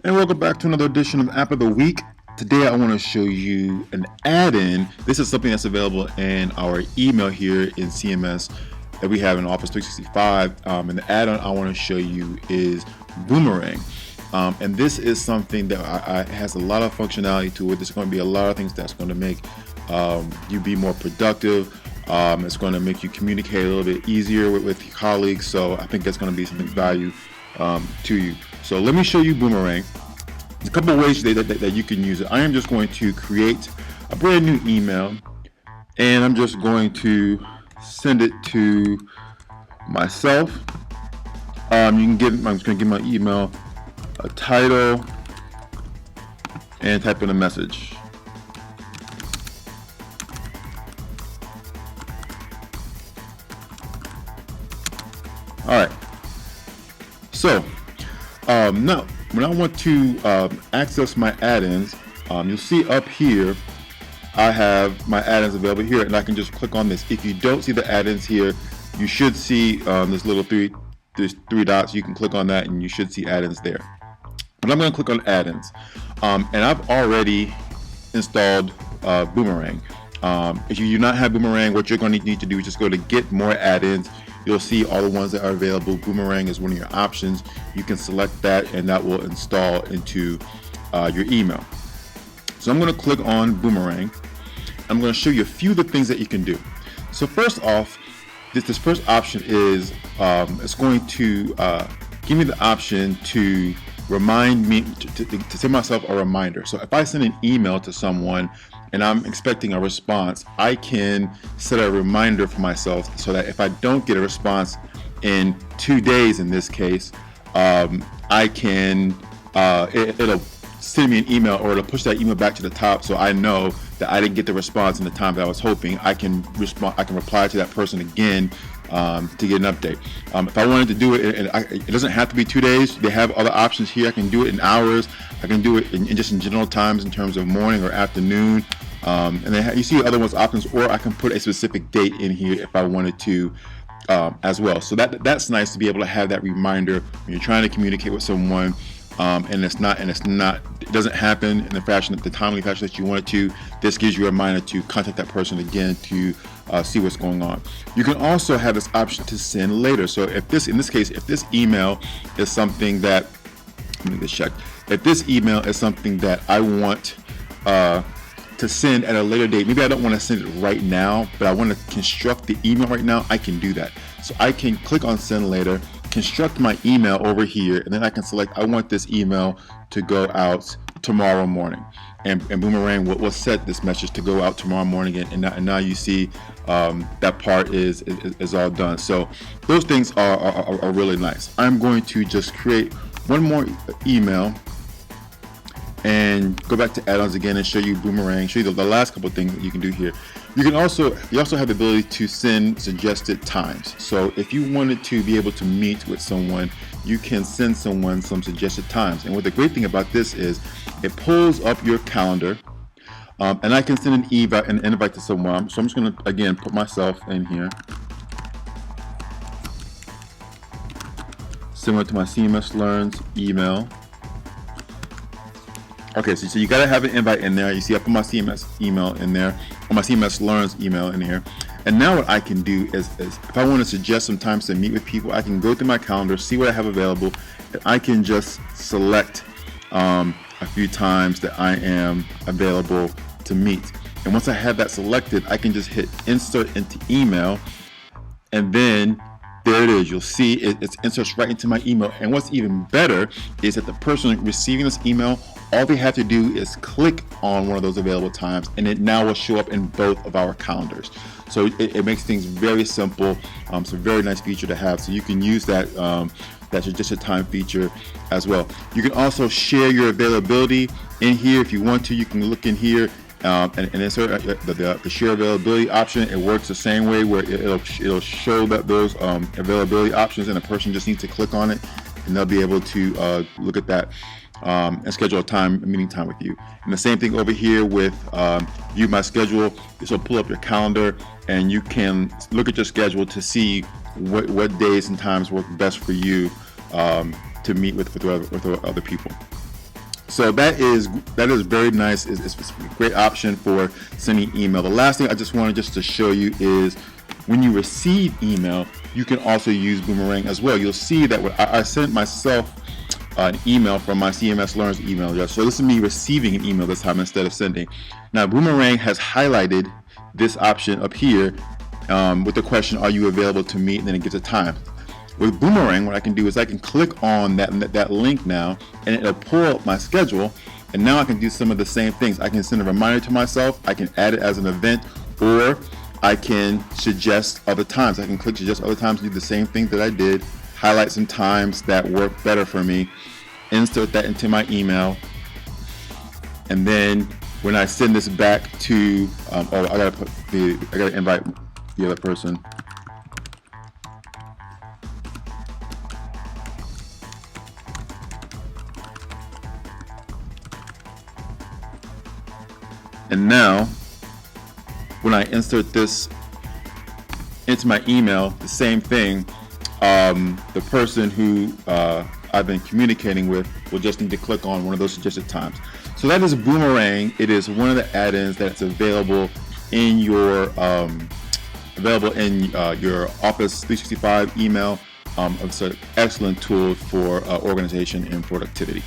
And welcome back to another edition of App of the Week. Today I want to show you an add-in. This is something that's available in our email here in CMS that we have in Office 365. And the add-on I want to show you is Boomerang. And this is something that has a lot of functionality to it. There's going to be a lot of things that's going to make you be more productive. It's going to make you communicate a little bit easier with your colleagues. So I think that's going to be something value to you. So let me show you Boomerang. There's a couple of ways that you can use it. I am just going to create a brand new email, and I'm just going to send it to myself. I'm just going to give my email a title and type in a message. All right. So now, when I want to access my add-ins, you'll see up here I have my add-ins available here, and I can just click on this. If you don't see the add-ins here, you should see this little there's three dots. You can click on that, and you should see add-ins there. But I'm going to click on add-ins, and I've already installed Boomerang. If you do not have Boomerang, what you're going to need to do is just go to Get More Add-ins. You'll see all the ones that are available. Boomerang is one of your options. You can select that, and that will install into your email. So I'm going to click on Boomerang. I'm going to show you a few of the things that you can do. So first off, this first option is it's going to give me the option to remind me to send myself a reminder. So if I send an email to someone and I'm expecting a response, I can set a reminder for myself so that if I don't get a response in 2 days, in this case, I can it'll send me an email, or it'll push that email back to the top, so I know that I didn't get the response in the time that I was hoping. I can reply to that person again to get an update. If I wanted to do it, it doesn't have to be 2 days. They have other options here. I can do it in hours. I can do it in just in general times in terms of morning or afternoon. And then you see other ones options, or I can put a specific date in here if I wanted to as well. So that's nice to be able to have that reminder when you're trying to communicate with someone. And it doesn't happen in the timely fashion that you want it to. This gives you a reminder to contact that person again to see what's going on. You can also have this option to send later. So in this case, if this email is something that, let me just check. If this email is something that I want to send at a later date, maybe I don't want to send it right now, but I want to construct the email right now, I can do that. So I can click on send later, construct my email over here, and then I can select I want this email to go out tomorrow morning, and Boomerang will set this message to go out tomorrow morning, and now you see that part is all done. So those things are really nice. I'm going to just create one more email and go back to add-ons again and show you Boomerang, show you the last couple of things that you can do here. You also have the ability to send suggested times. So if you wanted to be able to meet with someone, you can send someone some suggested times. And what the great thing about this is it pulls up your calendar, and I can send an invite to someone. So I'm just going to again put myself in here, similar to my CMS Learns email. Okay, so you gotta have an invite in there. You see I put my CMS email in there, or my CMS Learns email in here. And now what I can do is if I want to suggest some times to meet with people, I can go through my calendar, see what I have available, and I can just select a few times that I am available to meet. And once I have that selected, I can just hit insert into email, and then there it is. You'll see it's inserts right into my email. And what's even better is that the person receiving this email, all they have to do is click on one of those available times, and it now will show up in both of our calendars. So it makes things very simple. It's a very nice feature to have. So you can use that suggested time feature as well. You can also share your availability in here if you want to. You can look in here and insert the share availability option. It works the same way, where it'll show those availability options, and a person just needs to click on it, and they'll be able to look at that and schedule a meeting time with you. And the same thing over here with View My Schedule. This will pull up your calendar, and you can look at your schedule to see what days and times work best for you to meet with other people. So that is very nice. It's a great option for sending email. The last thing I just wanted to show you is when you receive email, you can also use Boomerang as well. You'll see that I sent myself an email from my CMS Learners email address. So this is me receiving an email this time instead of sending. Now Boomerang has highlighted this option up here with the question, are you available to meet? And then it gives a time. With Boomerang, what I can do is I can click on that link now, and it'll pull up my schedule, and now I can do some of the same things. I can send a reminder to myself, I can add it as an event, or I can suggest other times. I can click suggest other times and do the same thing that I did, highlight some times that work better for me, insert that into my email, and then when I send this back to, I gotta invite the other person. And now, when I insert this into my email, the same thing, the person who I've been communicating with will just need to click on one of those suggested times. So that is Boomerang. It is one of the add-ins that's available in your Office 365 email. It's an excellent tool for organization and productivity.